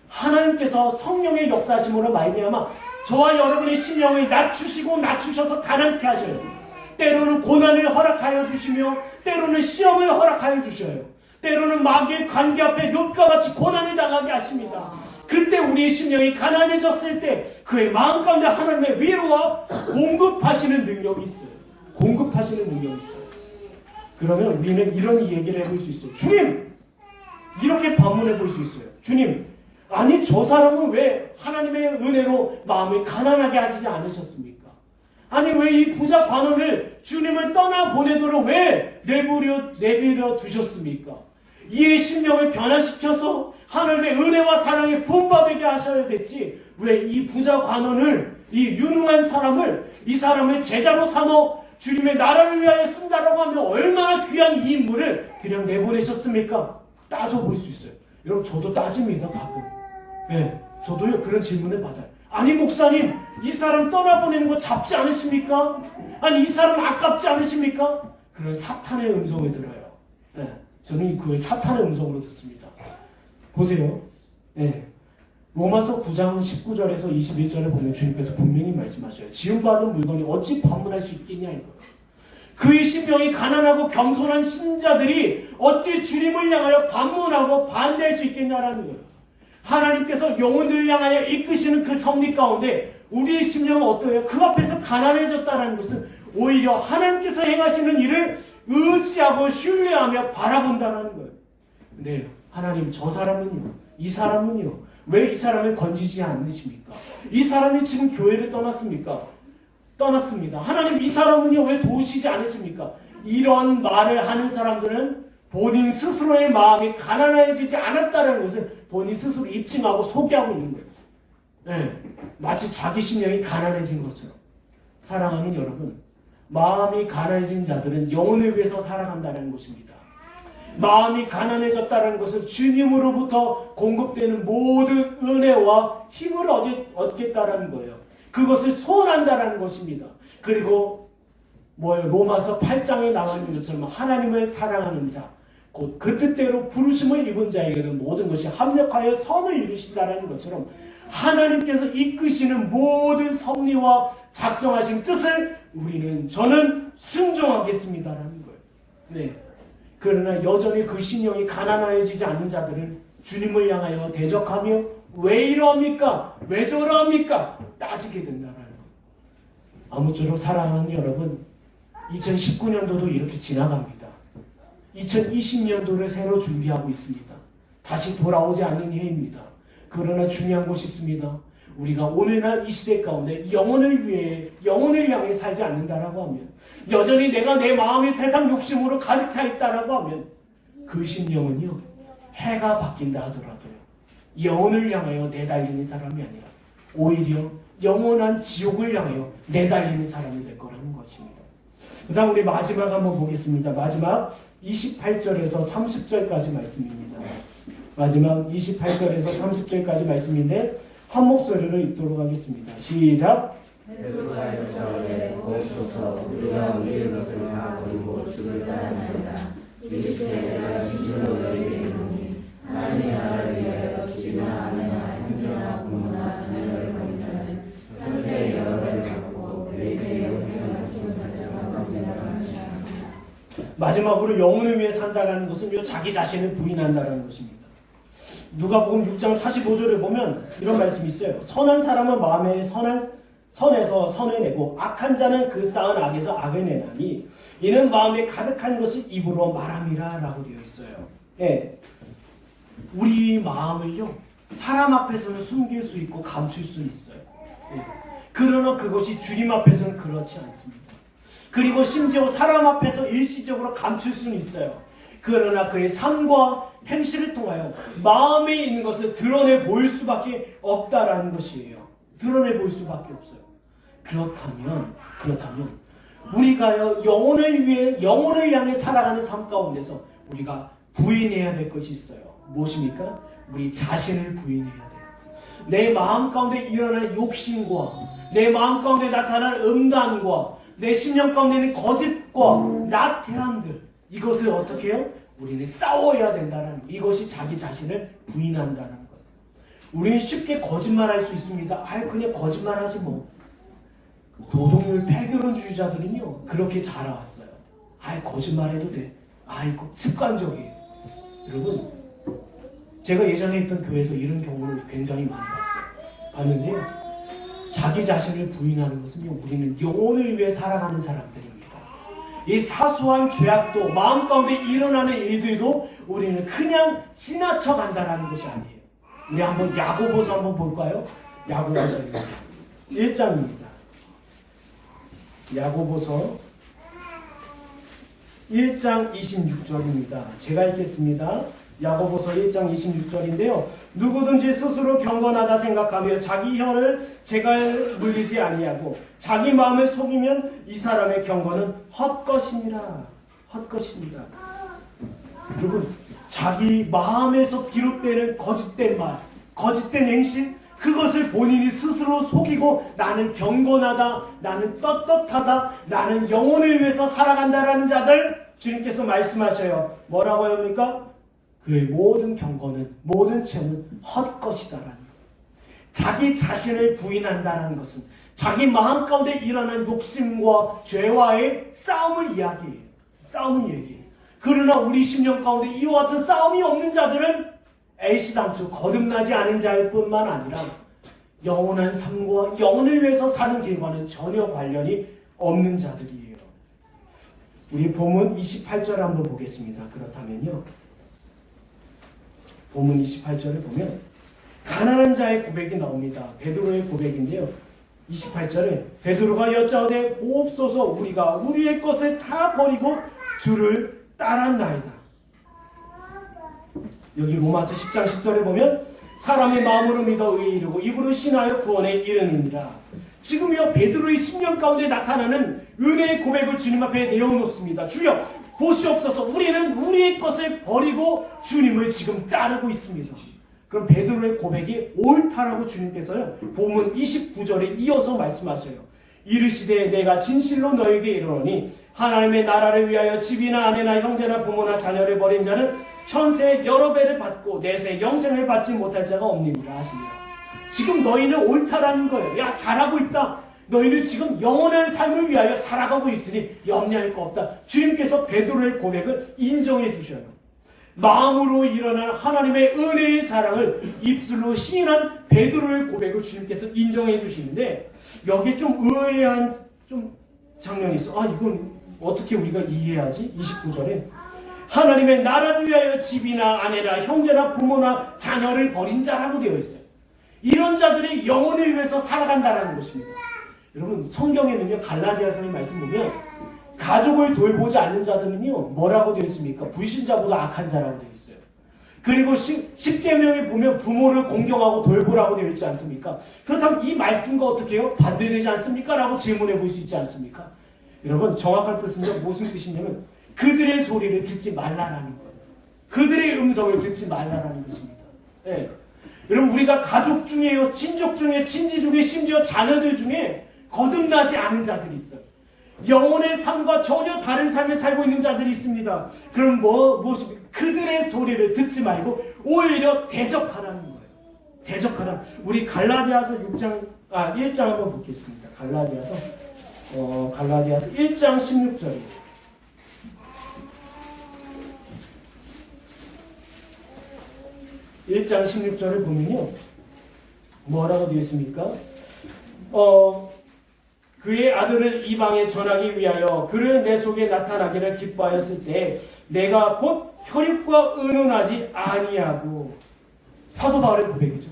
하나님께서 성령의 역사심으로 말미암아 저와 여러분의 심령을 낮추셔서 가난케 하셔요. 때로는 고난을 허락하여 주시며 때로는 시험을 허락하여 주셔요. 때로는 마귀의 관계 앞에 욥과 같이 고난을 당하게 하십니다. 그때 우리의 심령이 가난해졌을 때 그의 마음 가운데 하나님의 위로와 공급하시는 능력이 있어요. 공급하시는 능력이 있어요. 그러면 우리는 이런 얘기를 해볼 수 있어요. 주님! 이렇게 반문해 볼 수 있어요. 주님, 아니 저 사람은 왜 하나님의 은혜로 마음을 가난하게 하지 않으셨습니까? 아니 왜 이 부자 관원을 주님을 떠나보내도록 왜 내버려 두셨습니까? 이의 심령을 변화시켜서 하나님의 은혜와 사랑에 부음받게 하셔야 됐지, 왜 이 부자 관원을, 이 유능한 사람을, 이 사람을 제자로 삼어 주님의 나라를 위하여 쓴다라고 하면 얼마나 귀한 이 인물을 그냥 내보내셨습니까? 따져볼 수 있어요. 여러분, 저도 따집니다, 가끔. 네, 저도요, 그런 질문을 받아요. 아니 목사님, 이 사람 떠나보내는 거 잡지 않으십니까? 아니 이 사람 아깝지 않으십니까? 그런 사탄의 음성을 들어요. 네, 저는 그걸 사탄의 음성으로 듣습니다. 보세요. 네, 로마서 9장 19절에서 21절에 보면 주님께서 분명히 말씀하셔요. 지음받은 물건이 어찌 반문할 수 있겠냐 이거. 그의 심령이 가난하고 겸손한 신자들이 어찌 주님을 향하여 반문하고 반대할 수 있겠냐라는 거예요. 하나님께서 영혼들을 향하여 이끄시는 그 섭리 가운데 우리의 심령은 어떠해요? 그 앞에서 가난해졌다는 것은 오히려 하나님께서 행하시는 일을 의지하고 신뢰하며 바라본다는 거예요. 근데 하나님, 저 사람은요, 이 사람은요, 왜 이 사람을 건지지 않으십니까? 이 사람이 지금 교회를 떠났습니까? 떠났습니다. 하나님, 이 사람은요, 왜 도우시지 않으십니까? 이런 말을 하는 사람들은 본인 스스로의 마음이 가난해지지 않았다는 것을 본인 스스로 입증하고 소개하고 있는 거예요. 네, 마치 자기 심령이 가난해진 것처럼. 사랑하는 여러분, 마음이 가난해진 자들은 영혼을 위해서 살아간다는 것입니다. 마음이 가난해졌다는 것은 주님으로부터 공급되는 모든 은혜와 힘을 얻겠다라는 거예요. 그것을 소원한다라는 것입니다. 그리고 뭐예요? 로마서 8장에 나와 있는 것처럼 하나님을 사랑하는 자, 곧 그 뜻대로 부르심을 입은 자에게는 모든 것이 합력하여 선을 이루신다는 것처럼 하나님께서 이끄시는 모든 섭리와 작정하신 뜻을 저는 순종하겠습니다라는 거예요. 네. 그러나 여전히 그 신령이 가난해지지 않는 자들은 주님을 향하여 대적하며 왜 이러합니까? 왜 저러합니까? 따지게 된다는 거예요. 아무쪼록 사랑하는 여러분, 2019년도도 이렇게 지나갑니다. 2020년도를 새로 준비하고 있습니다. 다시 돌아오지 않는 해입니다. 그러나 중요한 것이 있습니다. 우리가 오늘날 이 시대 가운데 영혼을 향해 살지 않는다라고 하면, 여전히 내가 내 마음의 세상 욕심으로 가득 차 있다라고 하면, 그 심령은요, 해가 바뀐다 하더라도요, 영혼을 향하여 내달리는 사람이 아니라 오히려 영원한 지옥을 향하여 내달리는 사람이 될 거라는 것입니다. 그 다음 우리 마지막 한번 보겠습니다. 마지막 28절에서 30절까지 말씀입니다. 마지막 28절에서 30절까지 말씀인데 한 목소리로 읽도록 하겠습니다. 시작. 베드로가 여자오되 보옵소서 우리가 우리의 것을 다 버리고 주를 따르나이다. 이르시되 내가 진실로 너희에게 이르노니 하나님의 나라를 위하여 집이나 아내나 형제나 부모나 자녀를 버린 자는 현세의 여러 배를 받고 내세의 영생을 갖추는 자가 상관되라 하시니라. 마지막으로 영혼을 위해 산다라는 것은 자기 자신을 부인한다라는 것입니다. 누가복음 6장 45절에 보면 이런 말씀이 있어요. 선한 사람은 마음에 선에서 선을 내고 악한 자는 그 쌓은 악에서 악을 내나니 이는 마음에 가득한 것을 입으로 말함이라 라고 되어 있어요. 예. 우리 마음을요, 사람 앞에서는 숨길 수 있고 감출 수 있어요. 예. 그러나 그것이 주님 앞에서는 그렇지 않습니다. 그리고 심지어 사람 앞에서 일시적으로 감출 수는 있어요. 그러나 그의 삶과 행실을 통하여 마음에 있는 것을 드러내 보일 수밖에 없다라는 것이에요. 드러내 보일 수밖에 없어요. 그렇다면 우리가 영혼을 향해 살아가는 삶 가운데서 우리가 부인해야 될 것이 있어요. 무엇입니까? 우리 자신을 부인해야 돼요. 내 마음 가운데 일어나는 욕심과 내 마음 가운데 나타나는 음란과 내 심령 가운데 있는 거짓과 나태함들, 이것을 어떻게 해요? 우리는 싸워야 된다는, 이것이 자기 자신을 부인한다는 거예요. 우리는 쉽게 거짓말할 수 있습니다. 그냥 거짓말하지 뭐. 도덕률 폐결론주의자들은요 그렇게 자라왔어요. 거짓말해도 돼. 이거 습관적이에요. 여러분, 제가 예전에 있던 교회에서 이런 경우를 굉장히 많이 봤는데요, 자기 자신을 부인하는 것은요, 우리는 영혼을 위해 살아가는 사람들입니다. 이 사소한 죄악도, 마음 가운데 일어나는 일들도 우리는 그냥 지나쳐 간다라는 것이 아니에요. 우리 한번 야고보서 한번 볼까요? 야고보서입니다. 1장입니다. 야고보서 1장 26절입니다. 제가 읽겠습니다. 야고보서 1장 26절인데요. 누구든지 스스로 경건하다 생각하며 자기 혀를 제갈 물리지 아니하고 자기 마음을 속이면 이 사람의 경건은 헛것이니라. 헛것입니다. 여러분, 자기 마음에서 비롯되는 거짓된 말, 거짓된 행실, 그것을 본인이 스스로 속이고 나는 경건하다, 나는 떳떳하다, 나는 영혼을 위해서 살아간다라는 자들, 주님께서 말씀하셔요. 뭐라고 합니까? 그의 모든 경건은, 모든 체험은 헛것이다라는 거예요. 자기 자신을 부인한다는 것은 자기 마음 가운데 일어난 욕심과 죄와의 싸움을 이야기해요. 싸움을 얘기해요. 그러나 우리 심령 가운데 이와 같은 싸움이 없는 자들은 애시당초 거듭나지 않은 자일 뿐만 아니라 영원한 삶과 영혼을 위해서 사는 길과는 전혀 관련이 없는 자들이에요. 우리 본문 28절 한번 보겠습니다. 그렇다면요, 본문 28절을 보면 가난한 자의 고백이 나옵니다. 베드로의 고백인데요, 28절에 베드로가 여짜오되 보옵소서 우리가 우리의 것을 다 버리고 주를 따랐나이다. 여기 로마서 10장 10절에 보면 사람의 마음으로 믿어 의에 이르고 입으로 신하여 구원에 이르느니라. 지금요, 베드로의 심령 가운데 나타나는 은혜의 고백을 주님 앞에 내어놓습니다. 주여 보시옵소서, 우리는 우리의 것을 버리고 주님을 지금 따르고 있습니다. 그럼 베드로의 고백이 옳다라고 주님께서요 본문 29절에 이어서 말씀하셔요. 이르시되 내가 진실로 너에게 이르노니 하나님의 나라를 위하여 집이나 아내나 형제나 부모나 자녀를 버린 자는 현세의 여러 배를 받고 내세 영생을 받지 못할 자가 없느니라 하시니라. 지금 너희는 옳다라는 거예요. 야, 잘하고 있다. 너희는 지금 영원한 삶을 위하여 살아가고 있으니 염려할 거 없다. 주님께서 베드로의 고백을 인정해 주셔요. 마음으로 일어난 하나님의 은혜의 사랑을 입술로 시인한 베드로의 고백을 주님께서 인정해 주시는데, 여기에 좀 의아한 좀 장면이 있어. 아, 이건 어떻게 우리가 이해하지? 29절에 하나님의 나라를 위하여 집이나 아내나 형제나 부모나 자녀를 버린 자라고 되어 있어요. 이런 자들이 영혼을 위해서 살아간다라는 것입니다. 여러분, 성경에는요, 갈라디아서의 말씀 보면 가족을 돌보지 않는 자들은요, 뭐라고 되어 있습니까? 불신자보다 악한 자라고 되어 있어요. 그리고 십계명에 보면 부모를 공경하고 돌보라고 되어 있지 않습니까? 그렇다면 이 말씀과 어떻게 해요? 반대되지 않습니까? 라고 질문해 볼 수 있지 않습니까? 여러분, 정확한 뜻은요, 무슨 뜻이냐면 그들의 소리를 듣지 말라라는 거예요. 그들의 음성을 듣지 말라라는 것입니다. 네. 여러분, 우리가 가족 중에요, 친족 중에, 친지 중에, 심지어 자녀들 중에 거듭나지 않은 자들이 있어요. 영혼의 삶과 전혀 다른 삶을 살고 있는 자들이 있습니다. 그럼 무엇입니까? 그들의 소리를 듣지 말고 오히려 대적하라는 거예요. 대적하라. 우리 갈라디아서 1장 한번 보겠습니다. 갈라디아서 1장 16절이에요. 1장 16절을 보면요, 뭐라고 되어 있습니까? 그의 아들을 이방에 전하기 위하여 그를 내 속에 나타나기를 기뻐하였을 때 내가 곧 혈육과 의논하지 아니하고. 사도 바울의 고백이죠.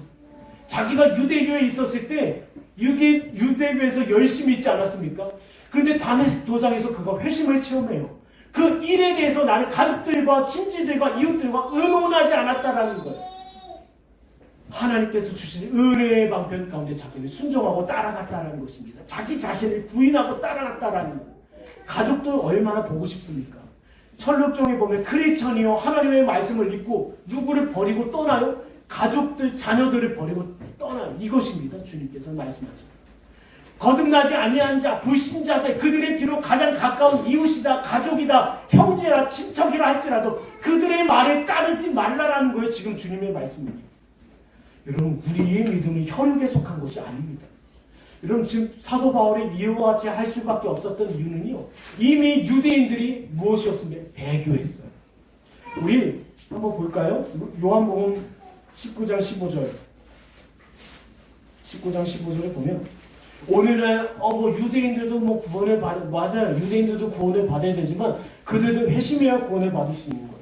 자기가 유대교에 있었을 때 유대교에서 열심히 있지 않았습니까? 그런데 다메섹 도상에서 그가 회심을 체험해요. 그 일에 대해서 나는 가족들과 친지들과 이웃들과 의논하지 않았다라는 거예요. 하나님께서 주신 은혜의 방편 가운데 자기는 순종하고 따라갔다는 것입니다. 자기 자신을 부인하고 따라갔다는 거예요. 가족들 얼마나 보고 싶습니까? 철록종에 보면 크리스천이요, 하나님의 말씀을 믿고 누구를 버리고 떠나요? 가족들, 자녀들을 버리고 떠나요. 이것입니다. 주님께서 말씀하죠. 거듭나지 아니한 자, 불신자들, 그들의 비록 가장 가까운 이웃이다, 가족이다, 형제라, 친척이라 할지라도 그들의 말에 따르지 말라라는 거예요. 지금 주님의 말씀입니다. 여러분, 우리의 믿음은 혈육에 속한 것이 아닙니다. 여러분, 지금 사도 바울이 이와 같이 할 수밖에 없었던 이유는요, 이미 유대인들이 무엇이었습니까? 배교했어요. 우리 한번 볼까요? 요한복음 19장 15절. 19장 15절을 보면, 오늘은 유대인들도 구원을 맞아요. 유대인들도 구원을 받아야 되지만 그들도 회심해야 구원을 받을 수 있는 거예요.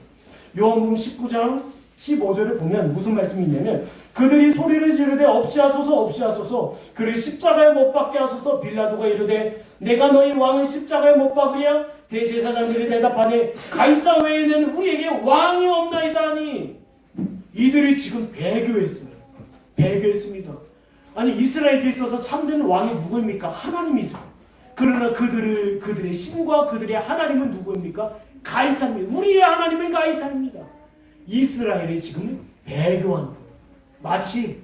요한복음 19장 15절을 보면 무슨 말씀이 있냐면, 그들이 소리를 지르되 없이하소서 없이하소서, 그를 십자가에 못 박게 하소서. 빌라도가 이르되 내가 너희 왕을 십자가에 못 박으랴? 대제사장들이 대답하되 가이사 외에는 우리에게 왕이 없나이다 하니. 이들이 지금 배교했어요. 배교했습니다. 아니, 이스라엘에 있어서 참된 왕이 누구입니까? 하나님이죠. 그러나 그들의 신과 그들의 하나님은 누구입니까? 가이사입니다. 우리의 하나님은 가이사입니다. 이스라엘이 지금 배교한 거예요. 마치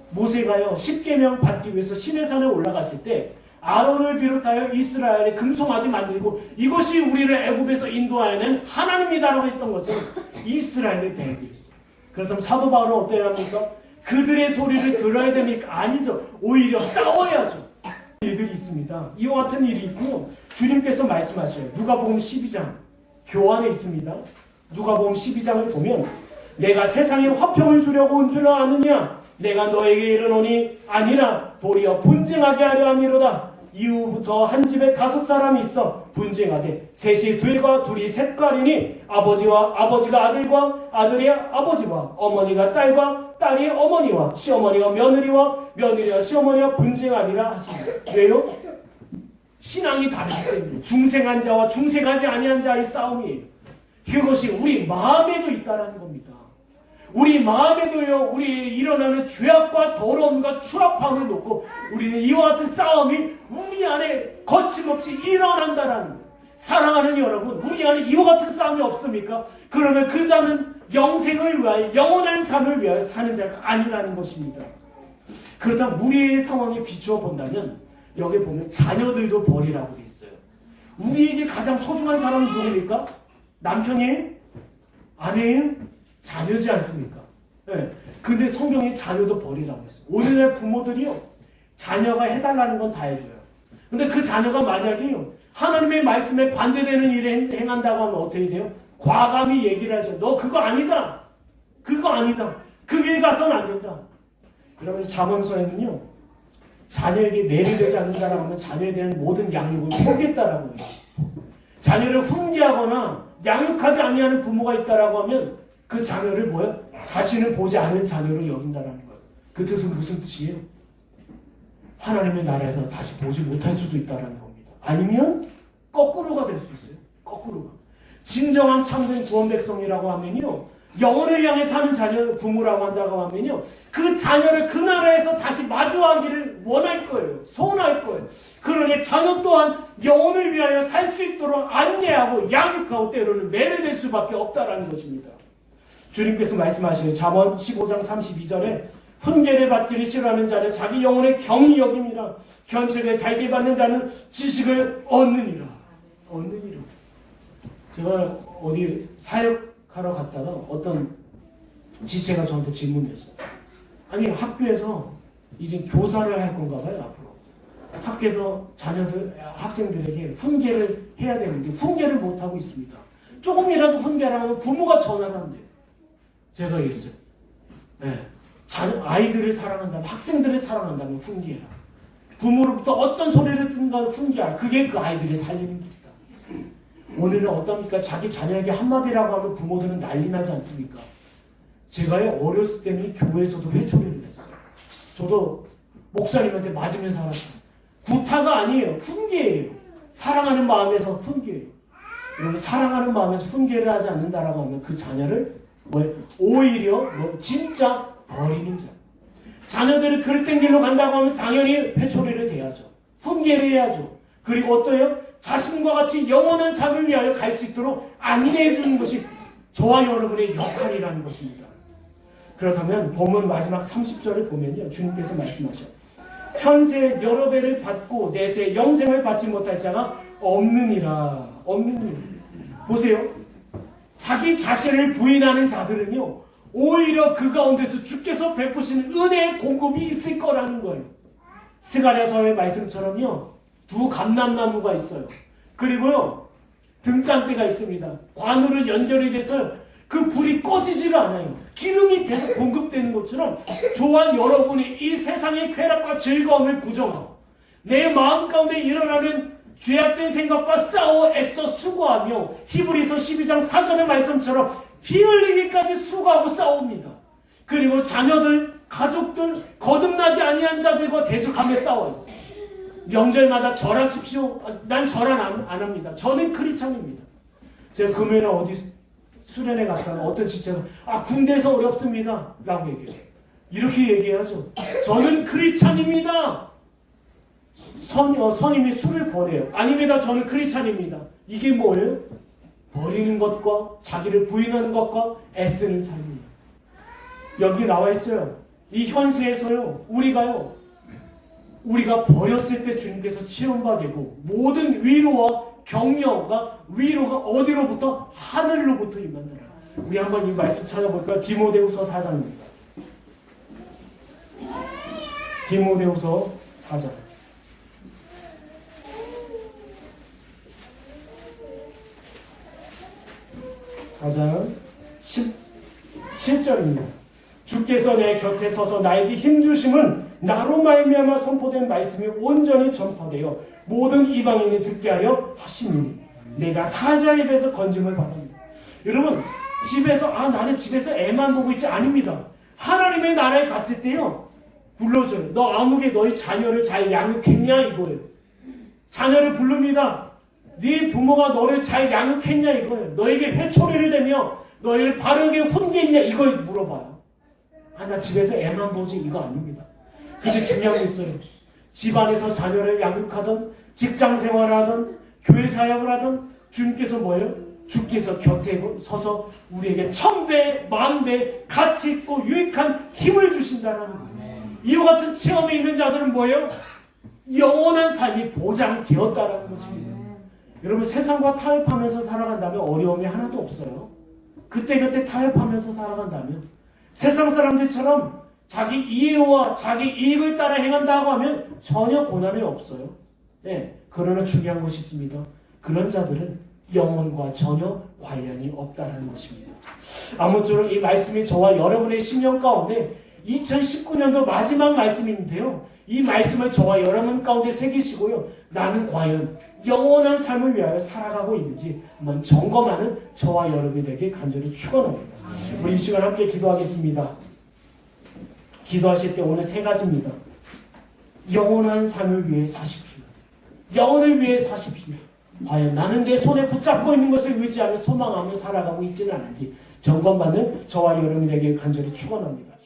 모세가요, 십계명 받기 위해서 시내산에 올라갔을 때 아론을 비롯하여 이스라엘의 금송아지 만들고 이것이 우리를 애굽에서 인도하여낸 하나님이다라고 했던 것처럼 이스라엘의 배교였어요. 그렇다면 사도 바울은 어때야 합니까? 그들의 소리를 들어야 됩니까? 아니죠. 오히려 싸워야죠. 일들이 있습니다. 이와 같은 일이 있고요. 주님께서 말씀하셔요. 누가복음 12장 교환에 있습니다. 누가복음 12장을 보면 내가 세상에 화평을 주려고 온 줄 아느냐? 내가 너에게 이르노니 아니라 도리어 분쟁하게 하려 함이로다. 이후부터 한 집에 5사람이 있어 분쟁하되 셋이 둘과 둘이 셋깔이니 아버지가 아들과 아들이 아버지와 어머니가 딸과 딸이 어머니와 시어머니가 며느리와 며느리가 시어머니와 분쟁하리라 하십니다. 왜요? 신앙이 다르기 때문에. 중생한 자와 중생하지 아니한 자의 싸움이에요. 그것이 우리 마음에도 있다라는 겁니다. 우리 마음에도요, 우리 일어나는 죄악과 더러움과 추락함을 놓고 우리는 이와 같은 싸움이 우리 안에 거침없이 일어난다라는 거예요. 사랑하는 여러분, 우리 안에 이와 같은 싸움이 없습니까? 그러면 그 자는 영생을 위하여, 영원한 삶을 위하여 사는 자가 아니라는 것입니다. 그렇다면 우리의 상황에 비추어 본다면 여기 보면 자녀들도 버리라고 되어 있어요. 우리에게 가장 소중한 사람은 누굽니까? 남편이에요? 아내예요? 자녀지 않습니까? 네. 근데 성경에 자녀도 버리라고 했어요. 오늘날 부모들이요, 자녀가 해달라는 건 다 해줘요. 근데 그 자녀가 만약에요, 하나님의 말씀에 반대되는 일을 행한다고 하면 어떻게 돼요? 과감히 얘기를 하죠. 너 그거 아니다. 그거 아니다. 그 길 가서는 안 된다. 그러면서 잠언서에는요, 자녀에게 매료되지 않는 사람 하면 자녀에 대한 모든 양육을 포기했다라고 해요. 자녀를 훈계하거나 양육하지 아니하는 부모가 있다라고 하면 그 자녀를 뭐야? 다시는 보지 않을 자녀로 여긴다라는 거예요. 그 뜻은 무슨 뜻이에요? 하나님의 나라에서 다시 보지 못할 수도 있다라는 겁니다. 아니면 거꾸로가 될 수 있어요. 거꾸로가. 진정한 참된 구원 백성이라고 하면요, 영혼을 향해 사는 자녀 부모라고 한다고 하면요, 그 자녀를 그 나라에서 다시 마주하기를 원할 거예요. 소원할 거예요. 그러니 자녀 또한 영혼을 위하여 살 수 있도록 안내하고 양육하고 때로는 매료될 수밖에 없다라는 것입니다. 주님께서 말씀하시는 잠언 15장 32절에 훈계를 받기를 싫어하는 자는 자기 영혼의 경히 여김이라 견책을 달게 받는 자는 지식을 얻느니라. 얻느니라. 제가 어디 사역하러 갔다가 어떤 지체가 저한테 질문했어요. 아니, 학교에서 이제 교사를 할 건가 봐요, 앞으로. 학교에서 학생들에게 훈계를 해야 되는데 훈계를 못하고 있습니다. 조금이라도 훈계를 하면 부모가 전화를 한대요. 제가 얘기했어요. 네. 아이들을 사랑한다면, 학생들을 사랑한다면 훈계해라. 부모로부터 어떤 소리를 듣는가 훈계하라. 그게 그 아이들을 살리는 길이다. 오늘은 어떻습니까? 자기 자녀에게 한마디라고 하면 부모들은 난리 나지 않습니까? 제가요, 어렸을 때는 교회에서도 회초리를 했어요. 저도 목사님한테 맞으면 살았어요. 구타가 아니에요. 훈계예요. 사랑하는 마음에서 훈계예요. 여러분, 사랑하는 마음에서 훈계를 하지 않는다라고 하면 그 자녀를 오히려 진짜 버리는 자. 자녀들이 그릇된 길로 간다고 하면 당연히 회초리를 대야죠. 훈계를 해야죠. 그리고 어떠해요? 자신과 같이 영원한 삶을 위하여 갈 수 있도록 안내해 주는 것이 저와 여러분의 역할이라는 것입니다. 그렇다면 본문 마지막 30절을 보면요, 주님께서 말씀하셔. 현세 여러 배를 받고 내세 영생을 받지 못할 자가 없느니라. 없느니라. 보세요. 자기 자신을 부인하는 자들은요, 오히려 그 가운데서 주께서 베푸시는 은혜의 공급이 있을 거라는 거예요. 스가랴서의 말씀처럼요, 두 감람나무가 있어요. 그리고요, 등잔대가 있습니다. 관으로 연결이 돼서 그 불이 꺼지지를 않아요. 기름이 계속 공급되는 것처럼 저와 여러분이 이 세상의 쾌락과 즐거움을 부정하고 내 마음 가운데 일어나는 죄악된 생각과 싸워 애써 수고하며 히브리서 12장 4절의 말씀처럼 피 흘리기까지 수고하고 싸웁니다. 그리고 자녀들, 가족들, 거듭나지 아니한 자들과 대적하며 싸워요. 명절마다 절하십시오. 난 절 안 합니다. 저는 크리스찬입니다. 제가 금요일에 어디 수련회 갔다가 어떤 지체가 군대에서 어렵습니다 라고 얘기해요. 이렇게 얘기하죠. 저는 크리스찬입니다. 선임이 술을 버려요. 아닙니다. 저는 크리스찬입니다. 이게 뭐예요? 버리는 것과 자기를 부인하는 것과 애쓰는 삶이에요. 여기 나와 있어요. 이 현세에서요, 우리가 버렸을 때 주님께서 체험받고 모든 위로와 격려가 위로가 어디로부터? 하늘로부터 임한다. 우리 한번 이 말씀 찾아볼까요? 디모데후서 4장입니다. 디모데후서 4장. 4장 17절입니다. 주께서 내 곁에 서서 나에게 힘주심은 나로 말미암아 선포된 말씀이 온전히 전파되어 모든 이방인이 듣게 하려 하심이니 내가 사자에 대해서 건짐을 받았습니다. 여러분, 집에서 나는 집에서 애만 보고 있지 아닙니다. 하나님의 나라에 갔을 때요, 불러줘요. 너 아무개 너희 자녀를 잘 양육했냐 이거예요. 자녀를 부릅니다. 네 부모가 너를 잘 양육했냐 이거예요. 너에게 회초리를 대며 너희를 바르게 훈계했냐 이걸 물어봐요. 나 집에서 애만 보지 이거 아닙니다. 근데 중요한 게 있어요. 집안에서 자녀를 양육하던, 직장 생활을 하던, 교회 사역을 하던 주님께서 뭐예요? 주께서 곁에 서서 우리에게 1000배, 10,000배 가치 있고 유익한 힘을 주신다는 거예요. 이와 같은 체험이 있는 자들은 뭐예요? 영원한 삶이 보장되었다는 것입니다. 여러분, 세상과 타협하면서 살아간다면 어려움이 하나도 없어요. 그때그때 타협하면서 살아간다면 세상 사람들처럼 자기 이해와 자기 이익을 따라 행한다고 하면 전혀 고난이 없어요. 네, 그러나 중요한 것이 있습니다. 그런 자들은 영혼과 전혀 관련이 없다는 것입니다. 아무쪼록 이 말씀이 저와 여러분의 심령 가운데 2019년도 마지막 말씀인데요. 이 말씀을 저와 여러분 가운데 새기시고요. 나는 과연 영원한 삶을 위하여 살아가고 있는지 한번 점검하는 저와 여러분에게 간절히 축원합니다. 우리 이 시간 함께 기도하겠습니다. 기도하실 때 오늘 세 가지입니다. 영원한 삶을 위해 사십시오. 영혼을 위해 사십시오. 과연 나는 내 손에 붙잡고 있는 것을 의지하며 소망하며 살아가고 있지는 않은지 점검받는 저와 여러분에게 간절히 축원합니다.